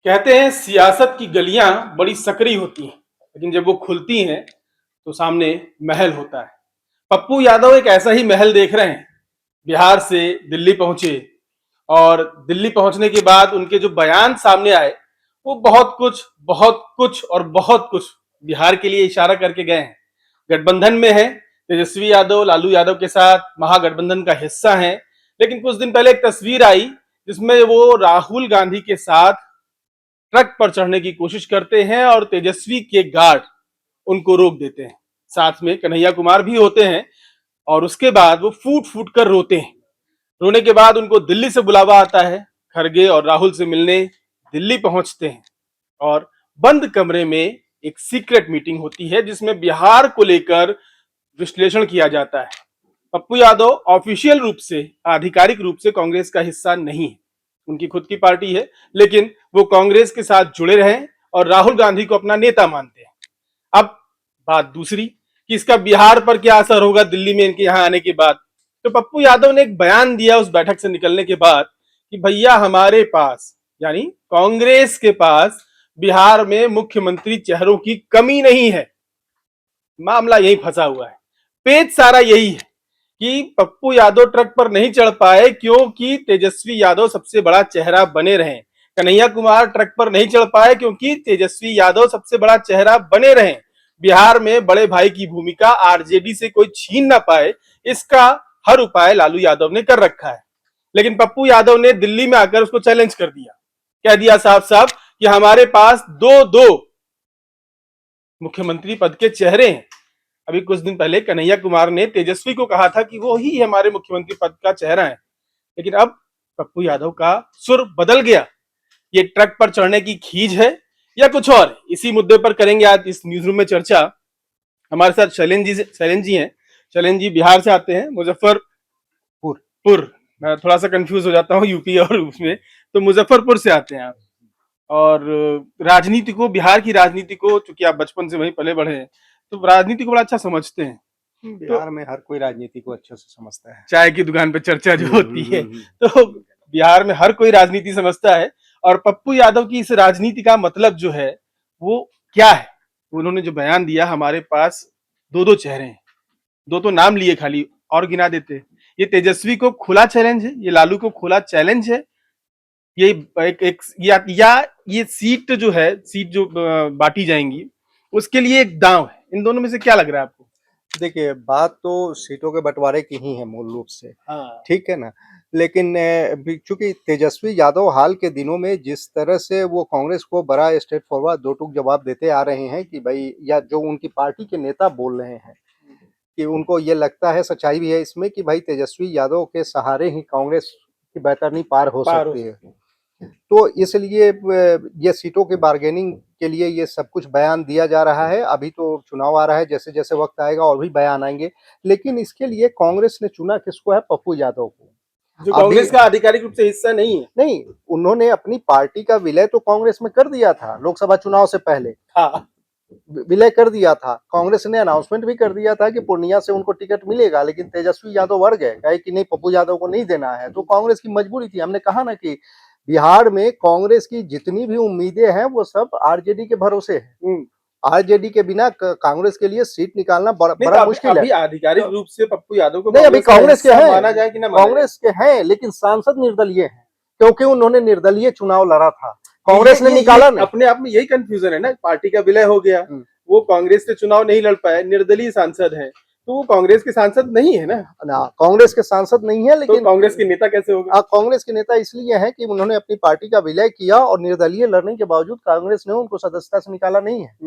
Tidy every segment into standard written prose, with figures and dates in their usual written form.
कहते हैं सियासत की गलियां बड़ी सकरी होती हैं, लेकिन जब वो खुलती हैं तो सामने महल होता है। पप्पू यादव एक ऐसा ही महल देख रहे हैं। बिहार से दिल्ली पहुंचे और दिल्ली पहुंचने के बाद उनके जो बयान सामने आए वो बहुत कुछ और बहुत कुछ बिहार के लिए इशारा करके गए हैं। गठबंधन में है, तेजस्वी यादव लालू यादव के साथ महागठबंधन का हिस्सा है। लेकिन कुछ दिन पहले एक तस्वीर आई जिसमें वो राहुल गांधी के साथ ट्रक पर चढ़ने की कोशिश करते हैं और तेजस्वी के गार्ड उनको रोक देते हैं। साथ में कन्हैया कुमार भी होते हैं और उसके बाद वो फूट फूट कर रोते हैं। रोने के बाद उनको दिल्ली से बुलावा आता है। खड़गे और राहुल से मिलने दिल्ली पहुंचते हैं और बंद कमरे में एक सीक्रेट मीटिंग होती है जिसमें बिहार को लेकर विश्लेषण किया जाता है। पप्पू यादव ऑफिशियल रूप से, आधिकारिक रूप से कांग्रेस का हिस्सा नहीं है, उनकी खुद की पार्टी है, लेकिन वो कांग्रेस के साथ जुड़े रहे और राहुल गांधी को अपना नेता मानते हैं। अब बात दूसरी कि इसका बिहार पर क्या असर होगा दिल्ली में इनके यहाँ आने के बाद। तो पप्पू यादव ने एक बयान दिया उस बैठक से निकलने के बाद कि भैया हमारे पास, यानी कांग्रेस के पास, बिहार में मुख्यमंत्री चेहरों की कमी नहीं है। मामला यही फंसा हुआ है। पेच सारा यही है कि पप्पू यादव ट्रक पर नहीं चढ़ पाए क्योंकि तेजस्वी यादव सबसे बड़ा चेहरा बने रहे। कन्हैया कुमार ट्रक पर नहीं चढ़ पाए क्योंकि तेजस्वी यादव सबसे बड़ा चेहरा बने रहे। बिहार में बड़े भाई की भूमिका आरजेडी से कोई छीन ना पाए, इसका हर उपाय लालू यादव ने कर रखा है। लेकिन पप्पू यादव ने दिल्ली में आकर उसको चैलेंज कर दिया, कह दिया साफ साफ कि हमारे पास दो दो मुख्यमंत्री पद के चेहरे हैं। अभी कुछ दिन पहले कन्हैया कुमार ने तेजस्वी को कहा था कि वो ही हमारे मुख्यमंत्री पद का चेहरा है, लेकिन अब पप्पू यादव का सुर बदल गया। ये ट्रक पर चढ़ने की खींच है या कुछ और? इसी मुद्दे पर करेंगे आज इस न्यूज रूम में चर्चा। हमारे साथ शैलेंद्र जी हैं। शैलेंद्र जी बिहार से आते हैं, मुजफ्फरपुर पुर मैं थोड़ा सा कंफ्यूज हो जाता हूँ यूपी और उसमें, तो मुजफ्फरपुर से आते हैं आप। और राजनीति को, बिहार की राजनीति को, चूंकि आप बचपन से वहीं पले बढ़े हैं, तो राजनीति को बड़ा अच्छा समझते हैं। तो बिहार में हर कोई राजनीति को अच्छे से समझता है। चाय की दुकान पे चर्चा जो होती है, तो बिहार में हर कोई राजनीति समझता है। और पप्पू यादव की इस राजनीति का मतलब जो है वो क्या है? उन्होंने जो बयान दिया, हमारे पास दो दो चेहरे हैं, दो तो नाम लिए खाली और गिना देते। ये तेजस्वी को खुला चैलेंज है, ये लालू को खुला चैलेंज है, ये एक या ये सीट जो है, सीट जो बांटी जाएंगी उसके लिए एक दांव है। इन दोनों में से क्या लग रहा है आपको? देखिए, बात तो सीटों के बंटवारे की ही है मूल रूप से, हाँ, ठीक है ना? लेकिन चूंकि तेजस्वी यादव हाल के दिनों में जिस तरह से वो कांग्रेस को बड़ा स्ट्रेट फॉरवर्ड दो टूक जवाब देते आ रहे हैं कि भाई, या जो उनकी पार्टी के नेता बोल रहे हैं कि उनको ये लगता है, सच्चाई भी है इसमें, कि भाई तेजस्वी यादव के सहारे ही कांग्रेस की बैतरनी पार हो पार हो सकती है। सकती है। तो इसलिए ये सीटों की बार्गेनिंग के लिए ये सब कुछ बयान दिया जा रहा है। अभी तो चुनाव आ रहा है, जैसे-जैसे वक़्त आएगा और भी बयान आएँगे। लेकिन इसके लिए कांग्रेस ने चुना किसको है? पप्पू यादव को। जो अभी कांग्रेस का आधिकारिक रूप से हिस्सा नहीं है। नहीं, उन्होंने अपनी पार्टी का विलय तो कांग्रेस में कर दिया था, लोकसभा चुनाव से पहले। हाँ, विलय कर दिया था। कांग्रेस ने अनाउंसमेंट भी कर दिया था कि पूर्णिया से उनको टिकट मिलेगा, लेकिन तेजस्वी यादव अड़ गए, कहे कि नहीं, पप्पू यादव को नहीं देना है। तो कांग्रेस की मजबूरी थी। हमने कहा ना कि बिहार में कांग्रेस की जितनी भी उम्मीदें हैं वो सब आरजेडी के भरोसे है। आरजेडी के बिना कांग्रेस के लिए सीट निकालना बड़ा नहीं तो बड़ा मुश्किल है। अभी आधिकारिक रूप से पप्पू यादव को नहीं, अभी कांग्रेस के हिस्सा हैं, माना जाए कि ना माना जाए? कांग्रेस के हैं, लेकिन सांसद निर्दलीय हैं, क्योंकि उन्होंने निर्दलीय चुनाव लड़ा था। कांग्रेस ने निकाला नहीं। अपने आप में यही कंफ्यूजन है ना, पार्टी का विलय हो गया, वो कांग्रेस से चुनाव नहीं लड़ पाए, निर्दलीय सांसद है, तो वो कांग्रेस के सांसद नहीं है ना। ना, कांग्रेस के सांसद नहीं है, तो लेकिन कांग्रेस के नेता कैसे हो गए? कांग्रेस के नेता इसलिए हैं कि उन्होंने अपनी पार्टी का विलय किया और निर्दलीय लड़ने के बावजूद कांग्रेस ने उनको सदस्यता से निकाला नहीं है।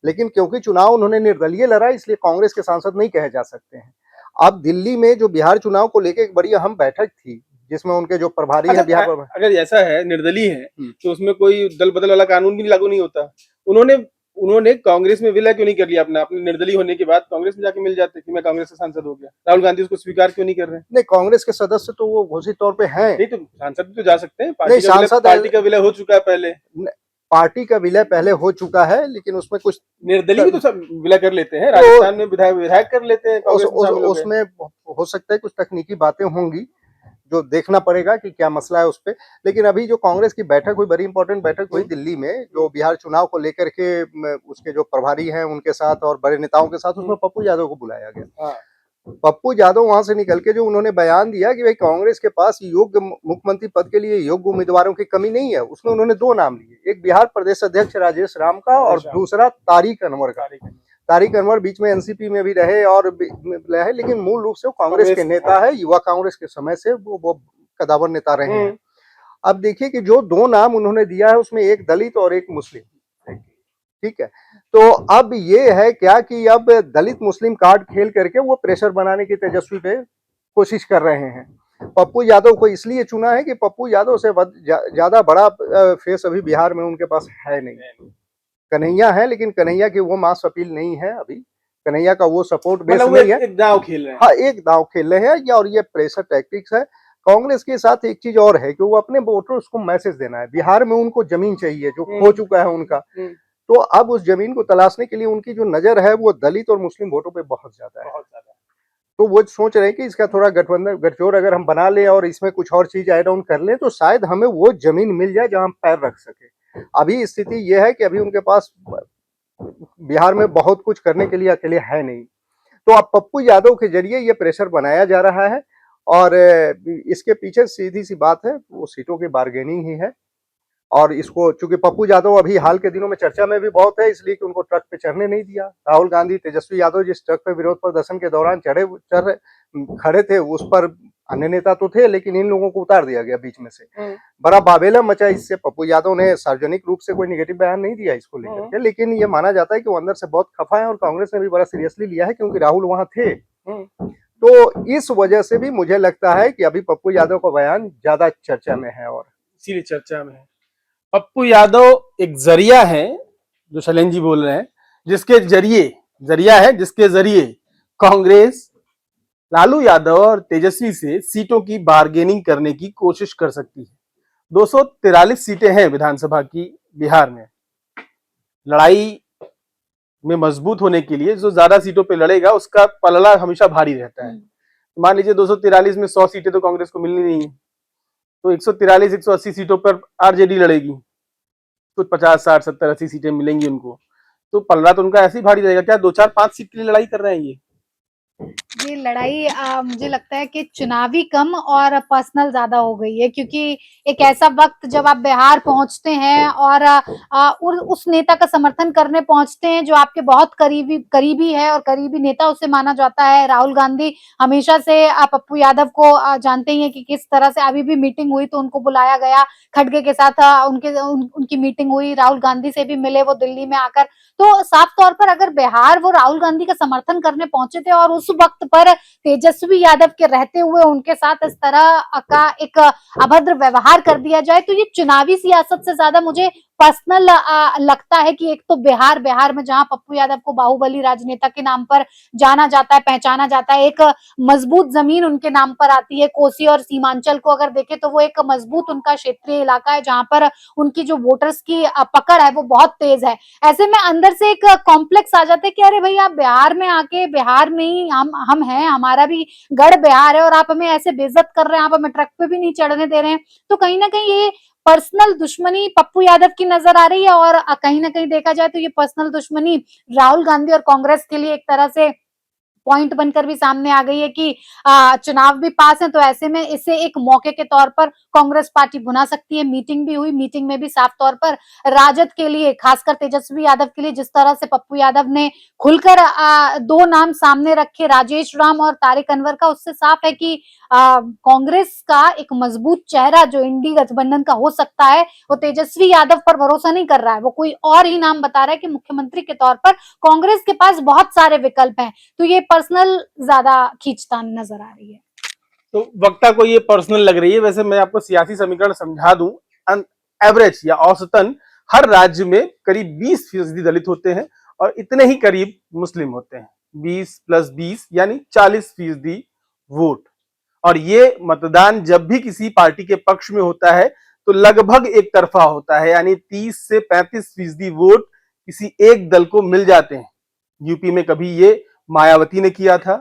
लेकिन क्योंकि चुनाव उन्होंने निर्दलीय लड़ा, इसलिए कांग्रेस के सांसद नहीं कहे जा सकते हैं। अब दिल्ली में जो बिहार चुनाव को लेकर एक बड़ी अहम बैठक थी, जिसमें उनके जो प्रभारी है बिहार प्रभारी, अगर ऐसा है, निर्दलीय है, तो उसमें कोई दल बदल वाला कानून भी लागू नहीं होता। उन्होंने उन्होंने कांग्रेस में विलय क्यों नहीं कर लिया अपना? अपने निर्दलीय होने के बाद कांग्रेस में जाके मिल जाते कि मैं कांग्रेस का सांसद हो गया। राहुल गांधी उसको स्वीकार क्यों नहीं कर रहे? नहीं, कांग्रेस के सदस्य तो वो घोषित तौर पे हैं। नहीं तो सांसद भी तो जा सकते हैं। नहीं, सांसद पार्टी का विलय हो चुका है पहले। पार्टी का विलय पहले हो चुका है, लेकिन उसमें कुछ निर्दलीय भी तो सब विलय कर लेते हैं। राजस्थान में विधायक कर लेते हैं, कांग्रेस में शामिल हो गए। उसमें हो सकता है कुछ तकनीकी बातें होंगी, जो देखना पड़ेगा कि क्या मसला है उस पे। लेकिन अभी जो कांग्रेस की बैठक हुई, बड़ी इंपॉर्टेंट बैठक हुई दिल्ली में, जो बिहार चुनाव को लेकर के उसके जो प्रभारी हैं उनके साथ और बड़े नेताओं के साथ, उसमें पप्पू यादव को बुलाया गया। हाँ। पप्पू यादव वहां से निकल के जो उन्होंने बयान दिया कि भाई कांग्रेस के पास योग्य मुख्यमंत्री पद के लिए योग्य उम्मीदवारों की कमी नहीं है, उसमें उन्होंने 2 नाम लिए, एक बिहार प्रदेश अध्यक्ष राजेश राम का और दूसरा तारिक अनवर का। तारिक अनवर बीच में एनसीपी में भी रहे और रहे, लेकिन मूल रूप से वो कांग्रेस के नेता है, युवा कांग्रेस के समय से वो कदावर नेता रहे हैं। अब देखिए कि जो 2 नाम उन्होंने दिया है उसमें एक दलित और एक मुस्लिम, ठीक है। तो अब ये है क्या कि अब दलित मुस्लिम कार्ड खेल करके वो प्रेशर बनाने की तेजस्वी पे कोशिश कर रहे हैं। पप्पू यादव को इसलिए चुना है कि पप्पू यादव से ज्यादा बड़ा फेस अभी बिहार में उनके पास है नहीं। कन्हैया है, लेकिन कन्हैया की वो मास अपील नहीं है अभी, कन्हैया का वो सपोर्ट बेस नहीं है। एक दांव खेल रहे हैं। हाँ, एक दांव खेल रहे हैं और ये प्रेशर टैक्टिक्स है। कांग्रेस के साथ एक चीज और है कि वो अपने वोटर्स को मैसेज देना है, बिहार में उनको जमीन चाहिए जो खो चुका है उनका। तो अब उस जमीन को तलाशने के लिए उनकी जो नजर है वो दलित और मुस्लिम वोटों पे बहुत ज्यादा है। तो वो सोच रहे हैं कि इसका थोड़ा गठबंधन गठजोड़ अगर हम बना लें और इसमें कुछ और चीज ऐड ऑन कर लें तो शायद हमें वो जमीन मिल जाए जहां हम पैर रख सके। अभी स्थिति ये है कि अभी उनके पास बिहार में बहुत कुछ करने के लिए अकेले है नहीं। तो अब पप्पू यादव के जरिए ये प्रेशर बनाया जा रहा है और इसके पीछे सीधी सी बात है, वो सीटों की बार्गेनिंग ही है। और इसको चूंकि पप्पू यादव अभी हाल के दिनों में चर्चा में भी बहुत है, इसलिए कि उनको ट्रक पे चढ़ने नहीं दिया। राहुल गांधी, तेजस्वी यादव जिस ट्रक पे विरोध प्रदर्शन के दौरान खड़े थे, उस पर अन्य नेता तो थे, लेकिन इन लोगों को उतार दिया गया बीच में से। बड़ा बाबेला मचा इससे। पप्पू यादव ने सार्वजनिक रूप से कोई निगेटिव बयान नहीं दिया इसको लेकर के, लेकिन ये माना जाता है कि वो अंदर से बहुत खफा है और कांग्रेस ने भी बड़ा सीरियसली लिया है क्योंकि राहुल वहां थे। तो इस वजह से भी मुझे लगता है कि अभी पप्पू यादव का बयान ज्यादा चर्चा में है और इसीलिए चर्चा में है। पप्पू यादव एक जरिया है, जो शैलेंद्र जी बोल रहे हैं, जिसके जरिए कांग्रेस लालू यादव और तेजस्वी से सीटों की बार्गेनिंग करने की कोशिश कर सकती है। 243 सीटें हैं विधानसभा की बिहार में। लड़ाई में मजबूत होने के लिए जो ज्यादा सीटों पे लड़ेगा उसका पलड़ा हमेशा भारी रहता है। मान लीजिए 243 में 100 सीटें तो कांग्रेस को मिलनी नहीं है, तो 143 180 सीटों पर आरजेडी लड़ेगी, कुछ 50 60 70 80 सीटें मिलेंगी उनको, तो पलड़ा तो उनका ऐसे ही भारी रहेगा। क्या 2 4 5 सीट के लिए लड़ाई कर रहे हैं ये लड़ाई मुझे लगता है कि चुनावी कम और पर्सनल ज्यादा हो गई है, क्योंकि एक ऐसा वक्त जब आप बिहार पहुंचते हैं और उस नेता का समर्थन करने पहुंचते हैं जो आपके बहुत करीबी है और करीबी नेता उसे माना जाता है। राहुल गांधी हमेशा से पप्पू यादव को जानते ही हैं कि किस तरह से अभी भी मीटिंग हुई तो उनको बुलाया गया, खड़गे के साथ उनकी मीटिंग हुई, राहुल गांधी से भी मिले वो दिल्ली में आकर। तो साफ तौर पर अगर बिहार वो राहुल गांधी का समर्थन करने पहुंचे थे और उस वक्त पर तेजस्वी यादव के रहते हुए उनके साथ इस तरह का एक अभद्र व्यवहार कर दिया जाए, तो ये चुनावी सियासत से ज्यादा मुझे पर्सनल लगता है कि एक तो बिहार में जहां पप्पू यादव को बाहुबली राजनेता के नाम पर जाना जाता है, पहचाना जाता है, एक मजबूत जमीन उनके नाम पर आती है। कोसी और सीमांचल को अगर देखें तो वो एक मजबूत उनका क्षेत्रीय इलाका है जहां पर उनकी जो वोटर्स की पकड़ है वो बहुत तेज है। ऐसे में अंदर से एक कॉम्प्लेक्स आ जाते कि अरे भाई आप बिहार में आके, बिहार में ही हम हैं, हमारा भी गढ़ बिहार है और आप हमें ऐसे बेइज्जत कर रहे हैं, आप हमें ट्रक पे भी नहीं चढ़ने दे रहे हैं। तो कहीं ना कहीं ये पर्सनल दुश्मनी पप्पू यादव की नजर आ रही है और कहीं ना कहीं देखा जाए तो ये पर्सनल दुश्मनी राहुल गांधी और कांग्रेस के लिए एक तरह से पॉइंट बनकर भी सामने आ गई है कि चुनाव भी पास है, तो ऐसे में इसे एक मौके के तौर पर कांग्रेस पार्टी बुना सकती है। मीटिंग भी हुई, मीटिंग में भी साफ तौर पर राजद के लिए, खासकर तेजस्वी यादव के लिए जिस तरह से पप्पू यादव ने खुलकर 2 नाम सामने रखे, राजेश राम और तारिक अनवर का, उससे साफ है कि कांग्रेस का एक मजबूत चेहरा जो इंडी गठबंधन का हो सकता है वो तेजस्वी यादव पर भरोसा नहीं कर रहा है, वो कोई और ही नाम बता रहा है कि मुख्यमंत्री के तौर पर कांग्रेस के पास बहुत सारे विकल्प हैं। तो ये पर्सनल ज्यादा खींचतान नजर आ रही है। तो वक्ता को ये पर्सनल लग रही है। वैसे मैं आपको सियासी समीकरण समझा दूं, एवरेज या औसतन हर राज्य में करीब 20% दलित होते हैं और इतने ही करीब मुस्लिम होते हैं। 20 + 20 यानी 40% वोट। और ये मतदान जब भी किसी पार्टी के पक्ष में होता है तो लगभग एक तरफा होता है, यानी 30 से 35% वोट किसी एक दल को मिल जाते हैं। यूपी में कभी ये मायावती ने किया था,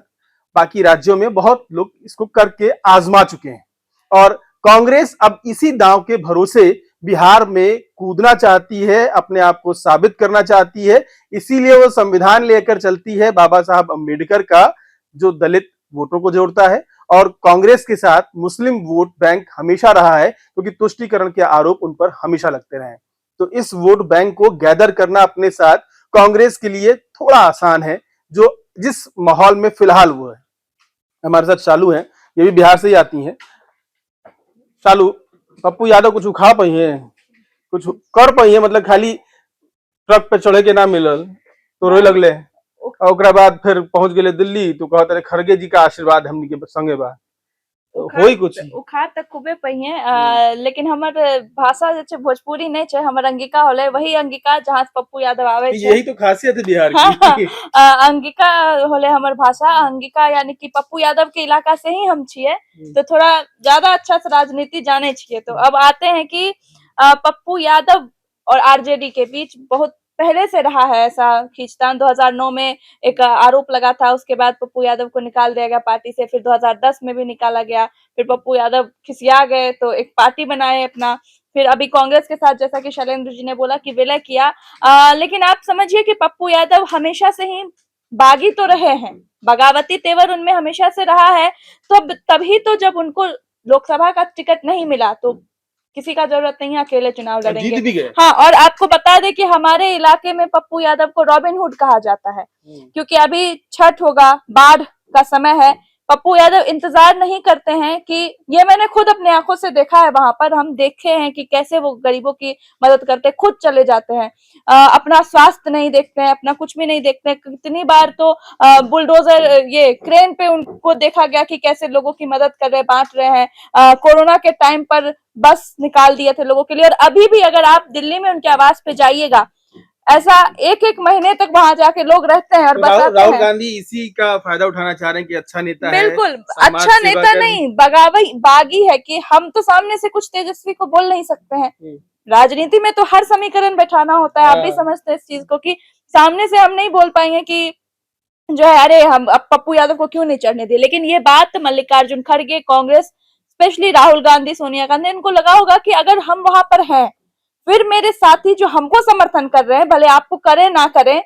बाकी राज्यों में बहुत लोग इसको करके आजमा चुके हैं। और कांग्रेस अब इसी दांव के भरोसे बिहार में कूदना चाहती है, अपने आप को साबित करना चाहती है। इसीलिए वो संविधान लेकर चलती है बाबा साहब अम्बेडकर का, जो दलित वोटों को जोड़ता है, और कांग्रेस के साथ मुस्लिम वोट बैंक हमेशा रहा है, क्योंकि तुष्टीकरण के आरोप उन पर हमेशा लगते रहे। तो इस वोट बैंक को गैदर करना अपने साथ कांग्रेस के लिए थोड़ा आसान है, जो जिस माहौल में फिलहाल वो है। हमारे साथ चालू है, ये भी बिहार से ही आती हैं। चालू, पप्पू यादव कुछ उखा पाई है, कुछ कर पाई है, मतलब खाली ट्रक पे चढ़े के ना मिलल तो रोए लगले, और ओकरा बाद फिर पहुंच गए दिल्ली तो कहते रहे खड़गे जी का आशीर्वाद हमनी के संगे बा, तो होई कुछ उखाड़ तक खूबे पई है। लेकिन हमर भाषा जे छै भोजपुरी नहीं छै, हमर अंगिका होले वही अंगिका जहाँ से पप्पू यादव आवे छै। यही तो खासियत है बिहार हाँ, की। अंगिका होले हमर भाषा। अंगिका यानी कि पप्पू यादव के इलाका से ही हम छिए, तो थोड़ा ज्यादा अच्छा से राजनीति जाने छिए। तो अब आते हैं कि पप्पू यादव और आरजेडी के बीच बहुत पहले से रहा है ऐसा खींचतान। 2009 में एक आरोप लगा था, उसके बाद पप्पू यादव को निकाल दिया गया पार्टी से, फिर 2010 में भी निकाला गया, फिर पप्पू यादव खिसिया गए तो एक पार्टी बनाए अपना, फिर अभी कांग्रेस के साथ जैसा कि शैलेंद्र जी ने बोला कि विलय किया। लेकिन आप समझिए कि पप्पू यादव हमेशा से ही बागी तो रहे हैं, बगावती तेवर उनमें हमेशा से रहा है। तो तभी तो जब उनको लोकसभा का टिकट नहीं मिला तो किसी का जरूरत नहीं है अकेले चुनाव लड़ेंगे। जीत भी गए। हाँ, और आपको बता दें कि हमारे इलाके में पप्पू यादव को रॉबिन हुड कहा जाता है, क्योंकि अभी छठ होगा, बाढ़ का समय है, पप्पू यादव इंतजार नहीं करते हैं कि, ये मैंने खुद अपने आंखों से देखा है, वहां पर हम देखे हैं कि कैसे वो गरीबों की मदद करते, खुद चले जाते हैं, अपना स्वास्थ्य नहीं देखते हैं, अपना कुछ भी नहीं देखते हैं। कितनी बार तो बुलडोजर ये क्रेन पे उनको देखा गया कि कैसे लोगों की मदद कर रहे, बांट रहे हैं। कोरोना के टाइम पर बस निकाल दिए थे लोगों के लिए, और अभी भी अगर आप दिल्ली में उनके आवास पे जाइएगा, ऐसा एक एक महीने तक वहां जाके लोग रहते हैं और बताते राहुल हैं। गांधी इसी का फायदा उठाना चाह रहे हैं कि अच्छा नेता है, बिल्कुल समाज अच्छा सेवा नेता कर- नहीं, बागी है कि हम तो सामने से कुछ तेजस्वी को बोल नहीं सकते हैं। राजनीति में तो हर समीकरण बैठाना होता है, आप भी हाँ। समझते हैं इस चीज को कि सामने से हम नहीं बोल पाएंगे कि जो है अरे हम अब पप्पू यादव को क्यों नहीं चढ़ने दिए। लेकिन ये बात मल्लिकार्जुन खड़गे, कांग्रेस, स्पेशली राहुल गांधी, सोनिया गांधी, इनको लगा होगा कि अगर हम वहां पर हैं, फिर मेरे साथी जो हमको समर्थन कर रहे हैं, भले आपको करें ना करें,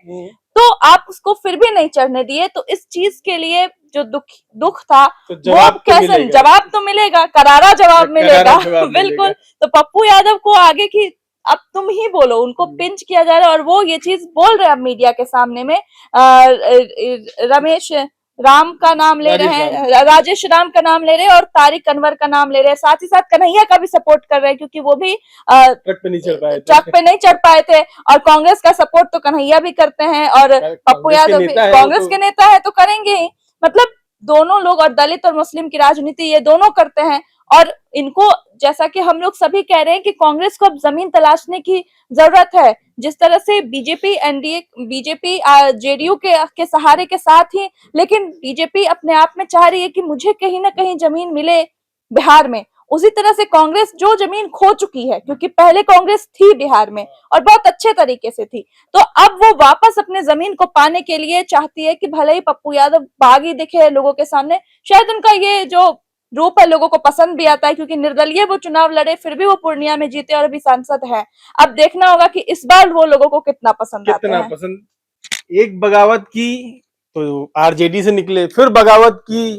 तो आप उसको फिर भी नहीं चढ़ने दिए। तो इस चीज के लिए जो दुख था, तो वो जवाब तो कैसे मिलेगा। जवाब तो मिलेगा, करारा जवाब करारा मिलेगा। जवाब बिल्कुल। मिलेगा। तो पप्पू यादव को आगे की अब तुम ही बोलो, उनको पिंच किया जा रहा है, और वो ये चीज बोल रहे हैं अब मीडिया के सामने में। रमेश राम का नाम ले रहे हैं, राजेश राम का नाम ले रहे हैं, और तारिक अनवर का नाम ले रहे हैं, साथ ही साथ कन्हैया का भी सपोर्ट कर रहे हैं, क्योंकि वो भी ट्रक पे नहीं चढ़ पाए थे। ट्रक पे नहीं चढ़ पाए थे। और कांग्रेस का सपोर्ट तो कन्हैया भी करते हैं, और पप्पू यादव भी कांग्रेस के नेता है तो करेंगे ही। मतलब दोनों लोग, और दलित और मुस्लिम की राजनीति ये दोनों करते हैं। और इनको, जैसा कि हम लोग सभी कह रहे हैं कि कांग्रेस को अब जमीन तलाशने की जरूरत है। जिस तरह से बीजेपी एनडीए, बीजेपी जेडीयू के सहारे के साथ ही, लेकिन बीजेपी अपने आप में चाह रही है कि मुझे कहीं ना कहीं जमीन मिले बिहार में। उसी तरह से कांग्रेस जो जमीन खो चुकी है, क्योंकि पहले कांग्रेस थी बिहार में और बहुत अच्छे तरीके से थी, तो अब वो वापस अपने जमीन को पाने के लिए चाहती है कि भले ही पप्पू यादव बागी दिखे लोगों के सामने, शायद उनका ये जो रूप है लोगों को पसंद भी आता है, क्योंकि निर्दलीय वो चुनाव लड़े, फिर भी वो पूर्णिया में जीते और अभी सांसद है। अब देखना होगा कि इस बार वो लोगों को कितना पसंद आते हैं। पसंद। एक बगावत की तो आरजेडी से निकले, फिर बगावत की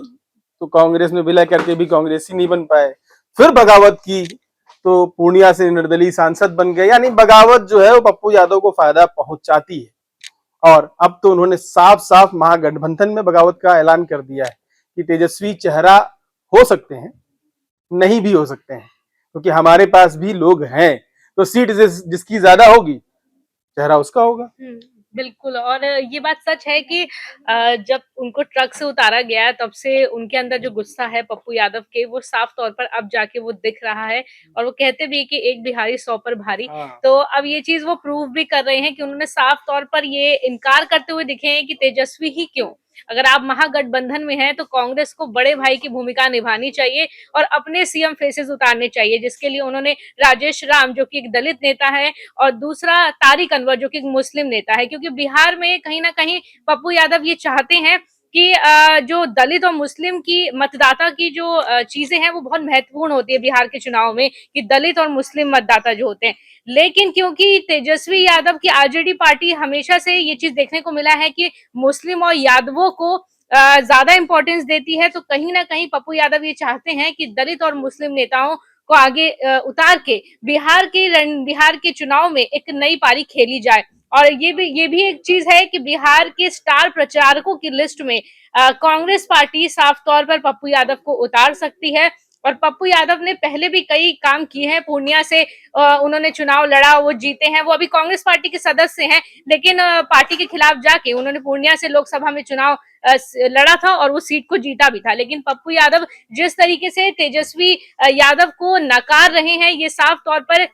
तो कांग्रेस में विलय करके भी कांग्रेसी नहीं बन पाए, फिर बगावत की तो पूर्णिया से निर्दलीय सांसद बन गए। यानी बगावत जो है वो पप्पू यादव को फायदा पहुंचाती है। और अब तो उन्होंने साफ साफ महागठबंधन में बगावत का ऐलान कर दिया है कि तेजस्वी चेहरा हो सकते हैं, नहीं भी हो सकते हैं, क्योंकि हमारे पास भी लोग हैं, तो सीट जिसकी ज्यादा होगी चेहरा उसका होगा। बिल्कुल। और ये बात सच है कि जब उनको ट्रक से उतारा गया है, तब से उनके अंदर जो गुस्सा है पप्पू यादव के, वो साफ तौर पर अब जाके वो दिख रहा है। और वो कहते भी है कि एक बिहारी 100 पर भारी। तो अब ये चीज वो प्रूव भी कर रहे हैं कि उन्होंने साफ तौर पर ये इनकार करते हुए दिखे हैं कि तेजस्वी ही क्यों, अगर आप महागठबंधन में हैं तो कांग्रेस को बड़े भाई की भूमिका निभानी चाहिए और अपने सीएम फेसेस उतारने चाहिए, जिसके लिए उन्होंने राजेश राम जो कि एक दलित नेता है, और दूसरा तारिक अनवर जो कि एक मुस्लिम नेता है, क्योंकि बिहार में कहीं ना कहीं पप्पू यादव ये चाहते हैं कि जो दलित और मुस्लिम की मतदाता की जो चीजें हैं वो बहुत महत्वपूर्ण होती है बिहार के चुनाव में, कि दलित और मुस्लिम मतदाता जो होते हैं। लेकिन क्योंकि तेजस्वी यादव की आरजेडी पार्टी हमेशा से ये चीज देखने को मिला है कि मुस्लिम और यादवों को ज्यादा इंपॉर्टेंस देती है, तो कहीं ना कहीं पप्पू यादव ये चाहते हैं कि दलित और मुस्लिम नेताओं को आगे उतार के बिहार के चुनाव में एक नई पारी खेली जाए। और ये भी एक चीज है कि बिहार के स्टार प्रचारकों की लिस्ट में कांग्रेस पार्टी साफ तौर पर पप्पू यादव को उतार सकती है। और पप्पू यादव ने पहले भी कई काम किए हैं, पूर्णिया से उन्होंने चुनाव लड़ा, वो जीते हैं, वो अभी कांग्रेस पार्टी के सदस्य हैं, लेकिन पार्टी के खिलाफ जाके उन्होंने पूर्णिया से लोकसभा में चुनाव लड़ा था और वो सीट को जीता भी था। लेकिन पप्पू यादव जिस तरीके से तेजस्वी यादव को नकार रहे हैं, ये साफ तौर पर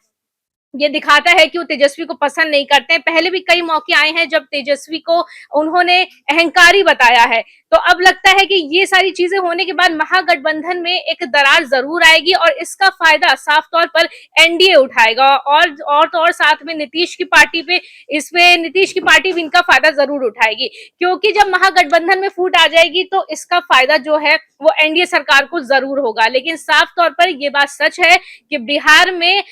ये दिखाता है कि वो तेजस्वी को पसंद नहीं करते हैं। पहले भी कई मौके आए हैं जब तेजस्वी को उन्होंने अहंकारी बताया है। तो अब लगता है कि ये सारी चीजें होने के बाद महागठबंधन में एक दरार जरूर आएगी और इसका फायदा साफ तौर पर एनडीए उठाएगा। और तो और साथ में नीतीश की पार्टी पे नीतीश की पार्टी भी इनका फायदा जरूर उठाएगी, क्योंकि जब महागठबंधन में फूट आ जाएगी तो इसका फायदा जो है वो एनडीए सरकार को जरूर होगा। लेकिन साफ तौर पर ये बात सच है कि बिहार में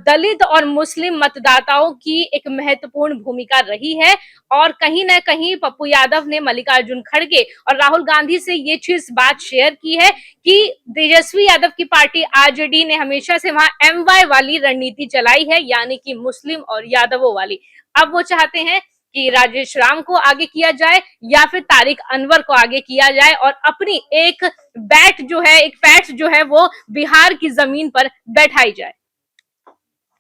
दलित और मुस्लिम मतदाताओं की एक महत्वपूर्ण भूमिका रही है। और कहीं ना कहीं पप्पू यादव ने मल्लिकार्जुन खड़गे और राहुल गांधी से ये चीज बात शेयर की है कि तेजस्वी यादव की पार्टी आरजेडी ने हमेशा से वहां एमवाई वाली रणनीति चलाई है, यानी कि मुस्लिम और यादवों वाली। अब वो चाहते हैं कि राजेश राम को आगे किया जाए या फिर तारिक अनवर को आगे किया जाए और अपनी एक पैठ जो है वो बिहार की जमीन पर बैठाई जाए।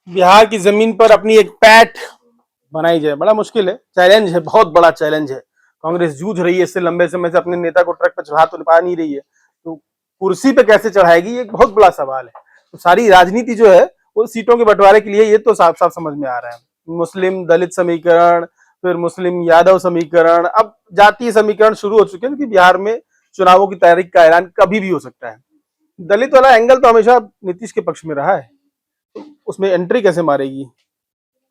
बिहार की जमीन पर अपनी एक पैठ बनाई जाए, बड़ा मुश्किल है, चैलेंज है, बहुत बड़ा चैलेंज है। कांग्रेस जूझ रही है इससे लंबे समय से, अपने नेता को ट्रक पर चढ़ा तो पा नहीं रही है, तो कुर्सी पे कैसे चढ़ाएगी, ये एक बहुत बड़ा सवाल है। तो सारी राजनीति जो है वो सीटों के बंटवारे के लिए, ये तो साफ साफ समझ में आ रहा है। मुस्लिम दलित समीकरण, फिर मुस्लिम यादव समीकरण, अब जातीय समीकरण शुरू हो चुके हैं कि बिहार में चुनावों की तारीख का ऐलान कभी भी हो सकता है। दलित वाला एंगल तो हमेशा नीतीश के पक्ष में रहा है, तो उसमें एंट्री कैसे मारेगी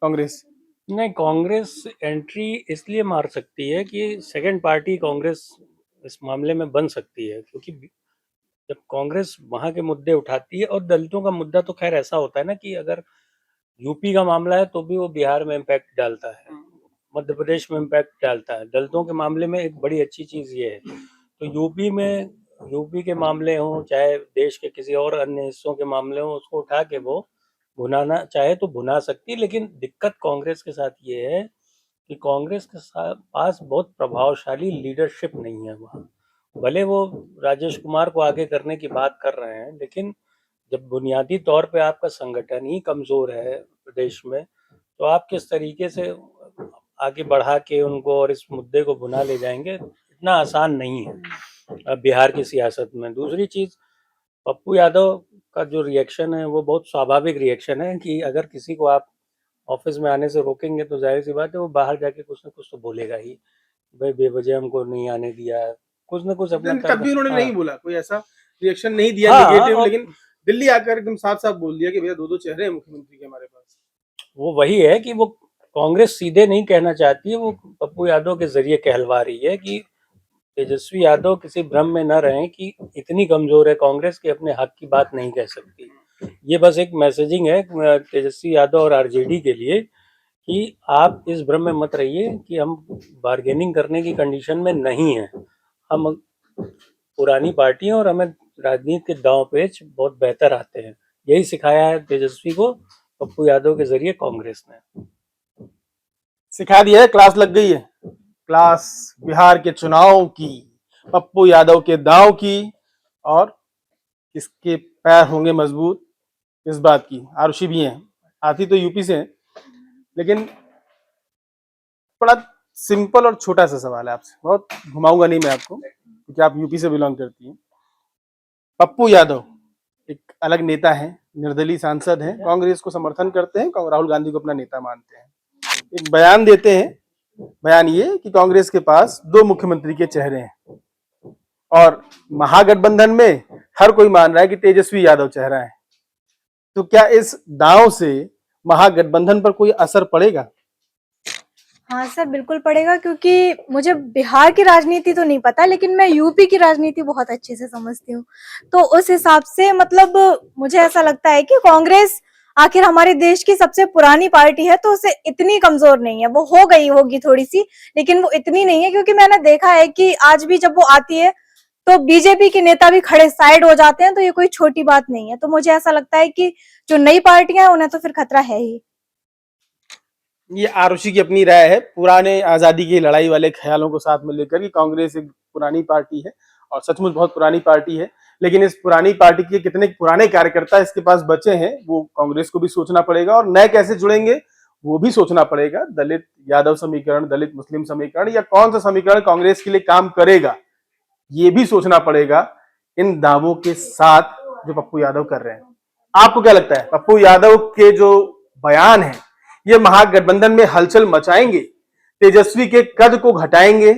कांग्रेस? नहीं, कांग्रेस एंट्री इसलिए मार सकती है कि सेकंड पार्टी कांग्रेस इस मामले में बन सकती है, क्योंकि जब कांग्रेस वहां के मुद्दे उठाती है, और दलितों का मुद्दा तो खैर ऐसा होता है ना कि अगर यूपी का मामला है तो भी वो बिहार में इम्पैक्ट डालता है, मध्य प्रदेश में इम्पैक्ट डालता है। दलितों के मामले में एक बड़ी अच्छी चीज ये है, तो यूपी के मामले हों चाहे देश के किसी और अन्य हिस्सों के मामले हों, उसको उठा के वो भुनाना चाहे तो भुना सकती है। लेकिन दिक्कत कांग्रेस के साथ ये है कि कांग्रेस के पास बहुत प्रभावशाली लीडरशिप नहीं है वहाँ। भले वो राजेश कुमार को आगे करने की बात कर रहे हैं, लेकिन जब बुनियादी तौर पे आपका संगठन ही कमजोर है प्रदेश में, तो आप किस तरीके से आगे बढ़ा के उनको और इस मुद्दे को भुना ले जाएंगे, इतना आसान नहीं है बिहार की सियासत में। दूसरी चीज, पप्पू यादव का जो रिएक्शन है वो बहुत स्वाभाविक रिएक्शन है कि अगर किसी को आप ऑफिस में आने से रोकेंगे तो जाहिर सी बात है वो बाहर जाके कुछ ना कुछ तो बोलेगा ही, भाई बेवजह हमको नहीं आने दिया, कुछ ना कुछ अपना। कभी उन्होंने नहीं बोला, कोई ऐसा रिएक्शन नहीं दिया नेगेटिव, लेकिन दिल्ली आकर एकदम साफ साफ बोल दिया कि भैया दो चेहरे हैं मुख्यमंत्री के हमारे पास। वो वही है कि वो कांग्रेस सीधे नहीं कहना चाहती है, वो पप्पू यादव के जरिए कहलवा रही है कि तेजस्वी यादव किसी भ्रम में न रहें कि इतनी कमजोर है कांग्रेस कि अपने हक की बात नहीं कह सकती। ये बस एक मैसेजिंग है तेजस्वी यादव और आरजेडी के लिए कि आप इस भ्रम में मत रहिए कि हम बार्गेनिंग करने की कंडीशन में नहीं है, हम पुरानी पार्टी हैं और हमें राजनीति के दांव पेच बहुत बेहतर आते हैं। यही सिखाया है तेजस्वी को पप्पू यादव के जरिए कांग्रेस ने सिखा दिया है, क्लास लग गई है, क्लास बिहार के चुनाव की, पप्पू यादव के दांव की, और किसके पैर होंगे मजबूत इस बात की। आरुषि भी हैं, आती तो यूपी से हैं, लेकिन बड़ा सिंपल और छोटा सा सवाल है आपसे, बहुत घुमाऊंगा नहीं मैं आपको क्योंकि आप यूपी से बिलोंग करती हैं। पप्पू यादव एक अलग नेता है, निर्दलीय सांसद हैं, कांग्रेस को समर्थन करते हैं, राहुल गांधी को अपना नेता मानते हैं। एक बयान देते हैं, बयान ये कि कांग्रेस के पास दो मुख्यमंत्री के चेहरे हैं और महागठबंधन में हर कोई मान रहा है कि तेजस्वी यादव चेहरा है। तो क्या इस दांव से महागठबंधन पर कोई असर पड़ेगा? हाँ सर, बिल्कुल पड़ेगा, क्योंकि मुझे बिहार की राजनीति तो नहीं पता, लेकिन मैं यूपी की राजनीति बहुत अच्छे से समझती हूँ। तो उस हिसाब से मतलब मुझे ऐसा लगता है कि कांग्रेस आखिर हमारे देश की सबसे पुरानी पार्टी है, तो उसे इतनी कमजोर नहीं है। वो हो गई होगी थोड़ी सी, लेकिन वो इतनी नहीं है, क्योंकि मैंने देखा है कि आज भी जब वो आती है तो बीजेपी के नेता भी खड़े साइड हो जाते हैं, तो ये कोई छोटी बात नहीं है। तो मुझे ऐसा लगता है कि जो नई पार्टियां हैं उन्हें तो फिर खतरा है ही। ये आरुषि की अपनी राय है, पुराने आजादी की लड़ाई वाले ख्यालों को साथ में लेकर कि कांग्रेस एक पुरानी पार्टी है और सचमुच बहुत पुरानी पार्टी है, लेकिन इस पुरानी पार्टी के कितने पुराने कार्यकर्ता इसके पास बचे हैं वो कांग्रेस को भी सोचना पड़ेगा, और नए कैसे जुड़ेंगे वो भी सोचना पड़ेगा। दलित यादव समीकरण, दलित मुस्लिम समीकरण, या कौन सा समीकरण कांग्रेस के लिए काम करेगा ये भी सोचना पड़ेगा इन दावों के साथ जो पप्पू यादव कर रहे हैं। आपको क्या लगता है, पप्पू यादव के जो बयान है ये महागठबंधन में हलचल मचाएंगे, तेजस्वी के कद को घटाएंगे,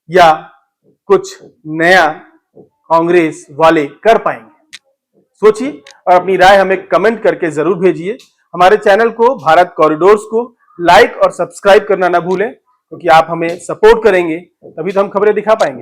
या कुछ नया कांग्रेस वाले कर पाएंगे? सोचिए और अपनी राय हमें कमेंट करके जरूर भेजिए। हमारे चैनल को भारत कॉरिडोर्स को लाइक और सब्सक्राइब करना ना भूलें, क्योंकि आप हमें सपोर्ट करेंगे तभी तो हम खबरें दिखा पाएंगे।